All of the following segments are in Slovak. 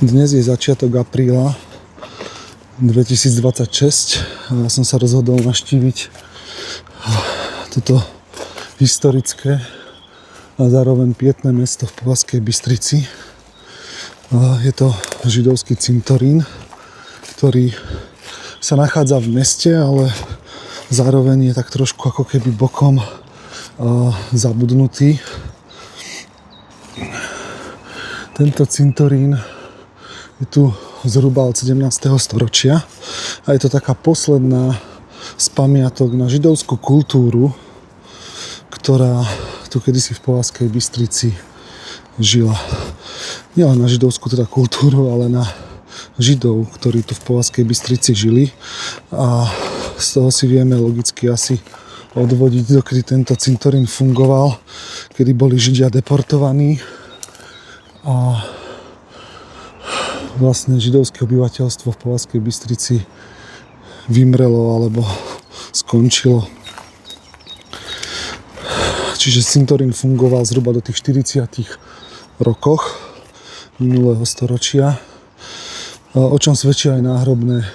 Dnes je začiatok apríla 2026 a ja som sa rozhodol navštíviť toto historické a zároveň pietné mesto v Považskej Bystrici. Je to židovský cintorín, ktorý sa nachádza v meste, ale zároveň je tak trošku ako keby bokom zabudnutý. Tento cintorín je tu zhruba od 17. storočia a je to taká posledná z pamiatok na židovskú kultúru, ktorá tu kedysi v Považskej Bystrici žila. Nielen na židovskú teda kultúru, ale na židov, ktorí tu v Považskej Bystrici žili, a z toho si vieme logicky asi odvodiť, dokedy tento cintorín fungoval, kedy boli Židia deportovaní a vlastne židovské obyvateľstvo v Považskej Bystrici vymrelo alebo skončilo. Čiže cintorín fungoval zhruba do tých 40 rokoch minulého storočia, o čom svedčia aj náhrobné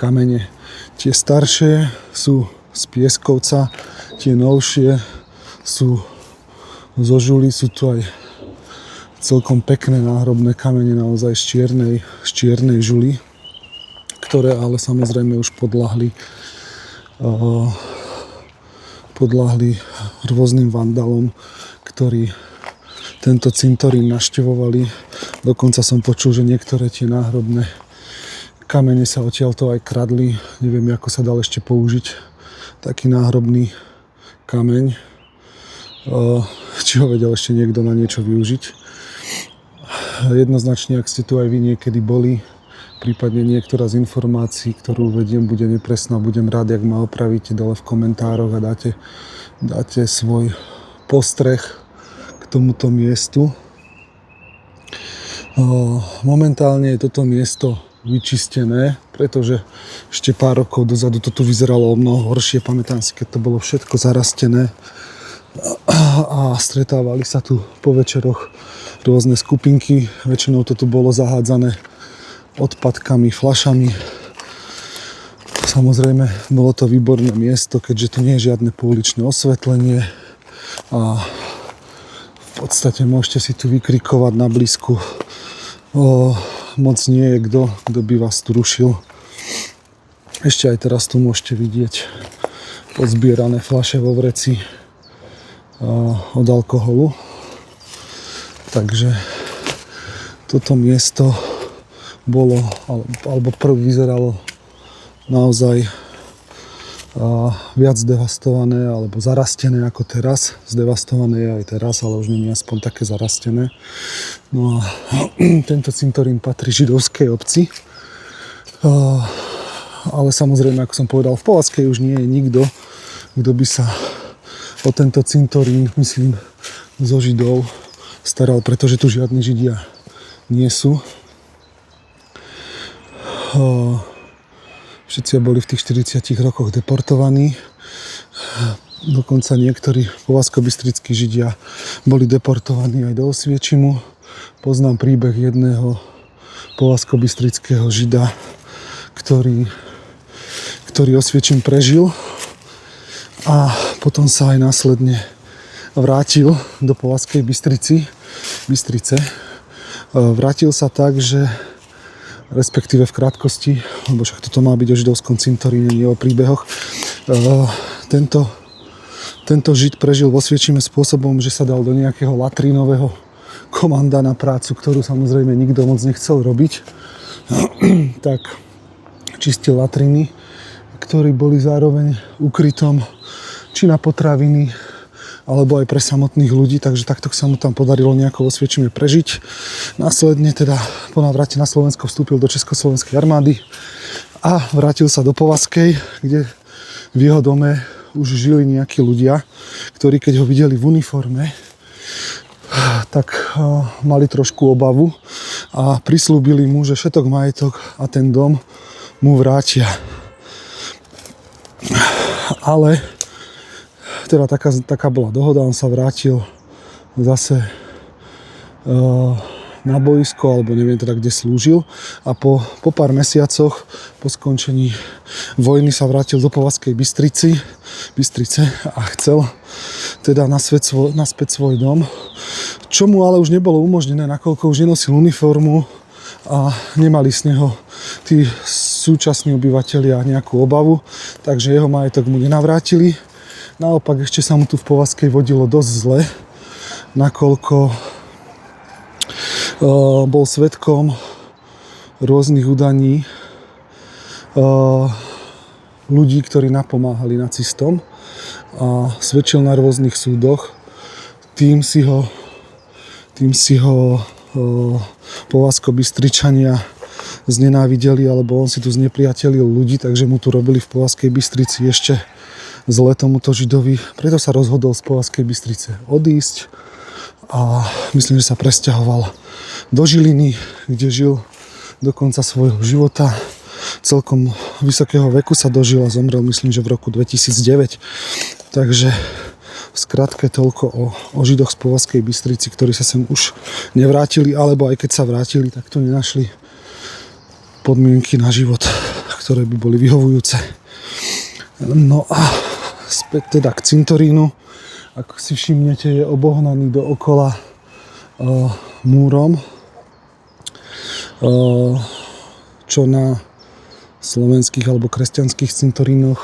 kamene. Tie staršie sú z Pieskovca, tie novšie sú zo Žuly, sú tu aj celkom pekné náhrobné kamene naozaj z čiernej žuly, ktoré ale samozrejme už podľahli rôznym vandalom, ktorí tento cintorín navštevovali. Dokonca som počul, že niektoré tie náhrobné kamene sa odtiaľto aj kradli. Neviem, ako sa dal ešte použiť taký náhrobný kameň. Či ho vedel ešte niekto na niečo využiť. Jednoznačne, ak ste tu aj vy niekedy boli, prípadne niektorá z informácií, ktorú uvediem, bude nepresná. Budem rád, ak ma opravíte dole v komentároch a dáte svoj postreh k tomuto miestu. Momentálne je toto miesto vyčistené, pretože ešte pár rokov dozadu to tu vyzeralo o mnoho horšie. Pamätám si, keď to bolo všetko zarastené a stretávali sa tu po večeroch rôzne skupinky. Väčšinou to tu bolo zahádzané odpadkami, fľašami. Samozrejme, bolo to výborné miesto, keďže tu nie je žiadne pouličné osvetlenie a v podstate môžete si tu vykrikovať na blízku. Moc nie je kto by vás tu rušil. Ešte aj teraz tu môžete vidieť pozbierané fľaše vo vreci od alkoholu. Takže toto miesto bolo, alebo prv vyzeralo naozaj viac zdevastované alebo zarastené ako teraz. Zdevastované je aj teraz, ale už nie je aspoň také zarastené. No a tento cintorín patrí židovskej obci. Ale samozrejme, ako som povedal, v Považskej už nie je nikto, kto by sa o tento cintorín, myslím, zo Židov staral, pretože tu žiadni Židia nie sú. Všetci boli v tých 40 rokoch deportovaní. Dokonca niektorí považsko-bystrickí Židia boli deportovaní aj do Osviečimu. Poznám príbeh jedného považsko-bystrického Žida, ktorý Osviečim prežil a potom sa aj následne vrátil do Považskej Bystrice. Vrátil sa tak, že respektíve v krátkosti, lebo však toto má byť o židovskom cintoríne, nie o príbehoch. Tento Žid prežil vo Osviečime spôsobom, že sa dal do nejakého latrínového komanda na prácu, ktorú samozrejme nikto moc nechcel robiť. Tak čistil latriny, ktorí boli zároveň ukrytom či na potraviny, alebo aj pre samotných ľudí, takže takto sa mu tam podarilo nejako vo Osviečime prežiť. Následne teda po návrate na Slovensko vstúpil do Československej armády a vrátil sa do Považskej, kde v jeho dome už žili nejakí ľudia, ktorí keď ho videli v uniforme, tak mali trošku obavu a prislúbili mu, že všetok majetok a ten dom mu vrátia. Ale teda taká bola dohoda, on sa vrátil zase na boisko, alebo neviem teda, kde slúžil. A po pár mesiacoch, po skončení vojny sa vrátil do Považskej Bystrice a chcel teda naspäť svoj dom, čo mu ale už nebolo umožnené, nakoľko už nenosil uniformu a nemali z neho tí súčasní obyvatelia nejakú obavu, takže jeho majetok mu nenavrátili. Naopak ešte sa mu tu v Považskej vodilo dosť zle, nakoľko bol svedkom rôznych udaní ľudí, ktorí napomáhali nacistom a svedčil na rôznych súdoch. Tým si ho Považsko-Bystričania znenávideli, alebo on si tu znepriatelil ľudí, takže mu tu robili v Považskej Bystrici ešte zle tomuto Židovi. Preto sa rozhodol z Považskej Bystrice odísť a myslím, že sa presťahoval do Žiliny, kde žil do konca svojho života. Celkom vysokého veku sa dožil a zomrel, myslím, že v roku 2009. Takže v skratke toľko o Židoch z Považskej Bystrici, ktorí sa sem už nevrátili, alebo aj keď sa vrátili, tak tu nenašli podmienky na život, ktoré by boli vyhovujúce. No a späť teda k cintorínu. Ako si všimnete, je obohnaný dookola múrom, čo na slovenských alebo kresťanských cintorínoch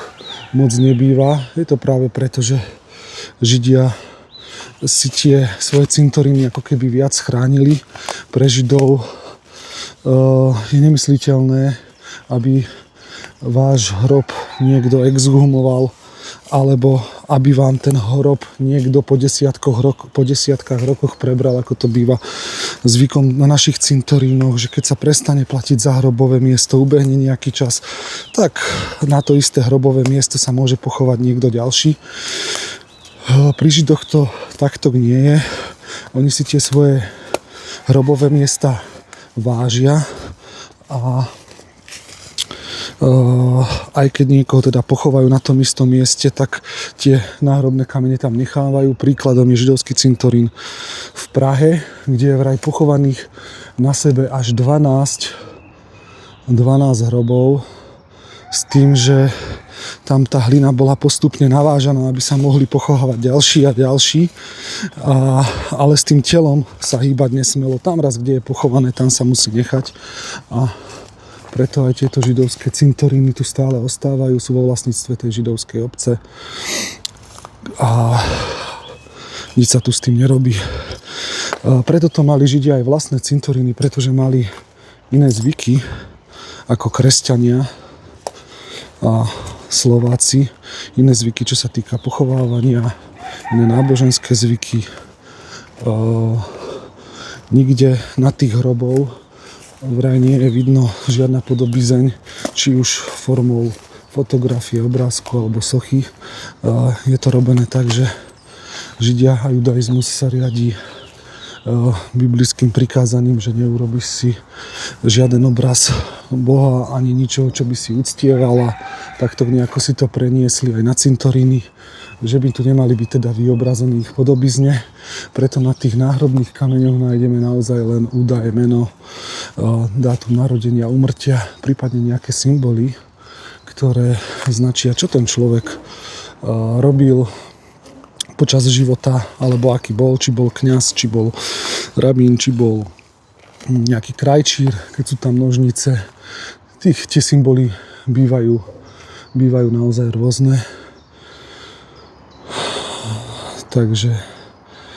moc nebýva. Je to práve preto, že Židia si tie svoje cintoríny ako keby viac chránili. Pre Židov je nemysliteľné, aby váš hrob niekto exhumoval, alebo aby vám ten hrob niekto po desiatkách rokoch prebral, ako to býva zvykom na našich cintorínoch, že keď sa prestane platiť za hrobové miesto, ubehne nejaký čas, tak na to isté hrobové miesto sa môže pochovať niekto ďalší. Pri Židoch to takto nie je. Oni si tie svoje hrobové miesta vážia a aj keď niekoho teda pochovajú na tom istom mieste, tak tie náhrobné kamene tam nechávajú. Príkladom je židovský cintorín v Prahe, kde je vraj pochovaných na sebe až 12 hrobov, s tým, že tam tá hlina bola postupne navážaná, aby sa mohli pochovávať ďalší a ďalší. Ale s tým telom sa hýbať nesmelo. Tam raz, kde je pochované, tam sa musí nechať. A preto aj tieto židovské cintoríny tu stále ostávajú, sú vo vlastníctve tej židovskej obce. A nič sa tu s tým nerobí. Preto to mali Židia aj vlastné cintoríny, pretože mali iné zvyky ako kresťania a Slováci, iné zvyky, čo sa týka pochovávania, iné náboženské zvyky. Nikde na tých hrobov vraj nie je vidno žiadna podobizeň, či už formou fotografie, obrázku alebo sochy. Je to robené tak, že Židia a judaizmus sa riadí biblickým prikázaním, že neurobíš si žiaden obraz Boha ani ničoho, čo by si uctievala. Takto nejako si to preniesli aj na cintoríny, že by tu nemali byť teda vyobrazení ich podobizne. Preto na tých náhrobných kameňoch nájdeme naozaj len údaje, meno, dátum narodenia, úmrtia, prípadne nejaké symboly, ktoré značia, čo ten človek robil počas života, alebo aký bol, či bol kňaz, či bol rabín, či bol nejaký krajčír, keď sú tam nožnice. Tie symboly bývajú naozaj rôzne. Takže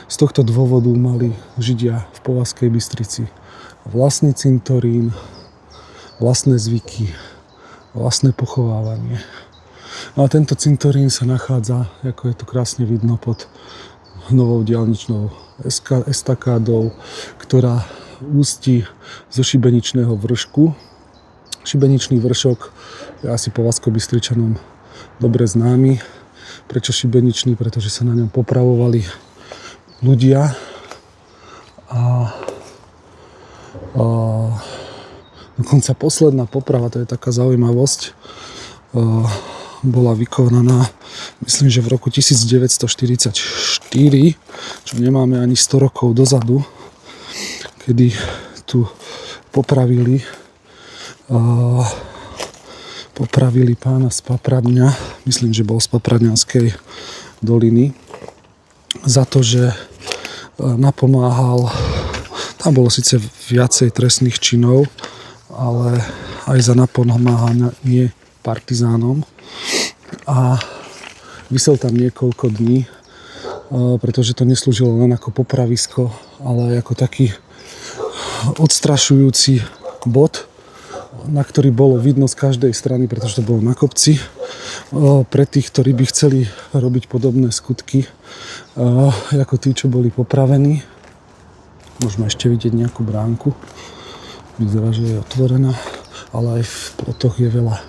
z tohto dôvodu mali Židia v Považskej Bystrici vlastný cintorín, vlastné zvyky, vlastné pochovávanie. A tento cintorín sa nachádza, ako je tu krásne vidno, pod novou diaľničnou estakádou, ktorá ústí zo Šibeničného vršku. Šibeničný vršok je asi Považsko-Bystričanom dobre známy. Prečo šibeničný? Pretože sa na ňom popravovali ľudia a dokonca posledná poprava, to je taká zaujímavosť, bola vykonaná, myslím, že v roku 1944, čo nemáme ani 100 rokov dozadu, kedy tu popravili pána z Papradňa, myslím, že bol z Papradňanskej doliny, za to, že napomáhal, tam bolo síce viacej trestných činov, ale aj za napomáhanie partizánom, a visel tam niekoľko dní, pretože to neslúžilo len ako popravisko, ale aj ako taký odstrašujúci bod, na ktorý bolo vidno z každej strany, pretože to bolo na kopci, pre tých, ktorí by chceli robiť podobné skutky ako tí, čo boli popravení. Môžeme ešte vidieť nejakú bránku, vyzerá, že je otvorená, ale aj v plotoch je veľa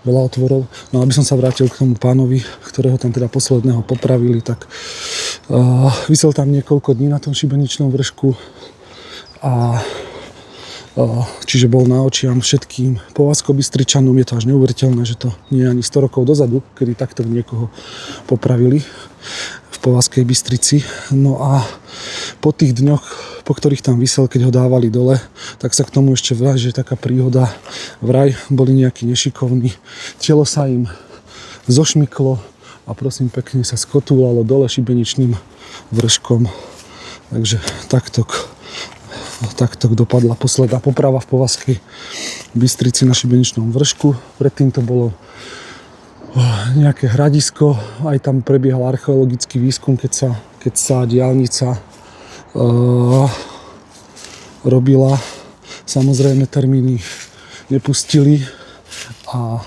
otvorov. No aby som sa vrátil k tomu pánovi, ktorého tam teda posledného popravili, tak visel tam niekoľko dní na tom šibeničnom vršku, a čiže bol na očiam všetkým Povazkobystričanom. Je to až neuveriteľné, že to nie je ani 100 rokov dozadu, kedy takto niekoho popravili v Povazkej Bystrici. No a po tých dňoch, po ktorých tam visel, keď ho dávali dole, tak sa k tomu ešte vraj, že taká príhoda, vraj boli nejakí nešikovní, telo sa im zošmyklo a prosím pekne sa skotúlalo dole šibeničným vrškom. Takže takto dopadla posledná poprava v Povazkej Bystrici na šibeničnom vršku. Predtým to bolo nejaké hradisko, aj tam prebiehal archeologický výskum, keď sa diaľnica robila. Samozrejme termíny nepustili a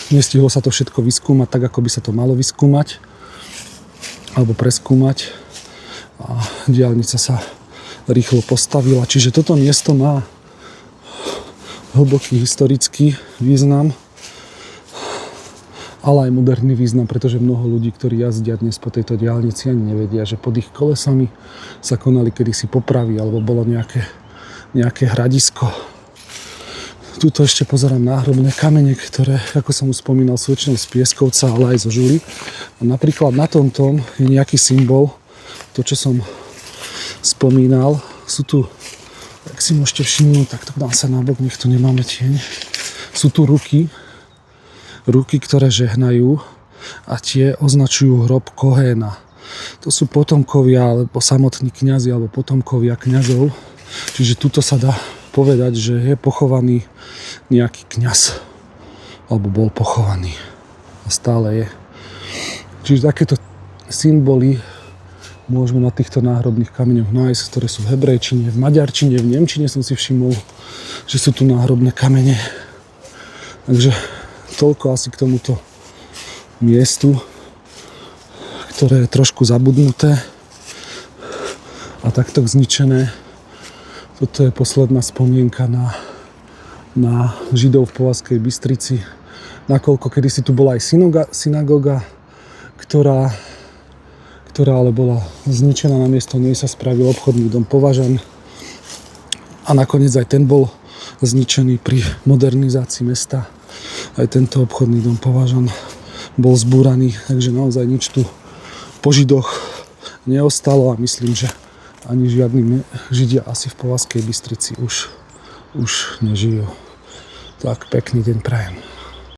nestihlo sa to všetko vyskúmať tak, ako by sa to malo vyskúmať alebo preskúmať, a diaľnica sa rýchlo postavila. Čiže toto miesto má hlboký historický význam, ale aj moderný význam, pretože mnoho ľudí, ktorí jazdia dnes po tejto diaľnici, ani nevedia, že pod ich kolesami sa konali kedysi popravy alebo bolo nejaké hradisko. Tuto ešte pozerám náhrobné kamene, ktoré, ako som už spomínal, sú väčšinou z Pieskovca, ale aj zo Žuly. A napríklad na tomto je nejaký symbol. To, čo som spomínal, sú tu, ak si môžete všimnúť, tak to dám sa na bok, nech tu nemáme tieň. Sú tu ruky, ktoré žehnajú, a tie označujú hrob Kohéna. To sú potomkovia, alebo samotní kňazi, alebo potomkovia kňazov. Čiže tuto sa dá povedať, že je pochovaný nejaký kňaz, alebo bol pochovaný. A stále je. Čiže takéto symboly môžeme na týchto náhrobných kameňoch nájsť, ktoré sú v hebrejčine, v maďarčine, v nemčine som si všimol, že sú tu náhrobné kamene. Takže toľko asi k tomuto miestu, ktoré je trošku zabudnuté a takto zničené. Toto je posledná spomienka na Židov v Povazkej Bystrici. Nakoľko kedysi tu bola aj synagóga, ktorá ale bola zničená, namiesto nej sa spravil obchodný dom Považan a nakoniec aj ten bol zničený pri modernizácii mesta. Aj tento obchodný dom Považan bol zbúraný, takže naozaj nič tu po Židoch neostalo a myslím, že ani žiadni Židia asi v Povazkej Bystrici už nežijú. Tak pekný deň prajem.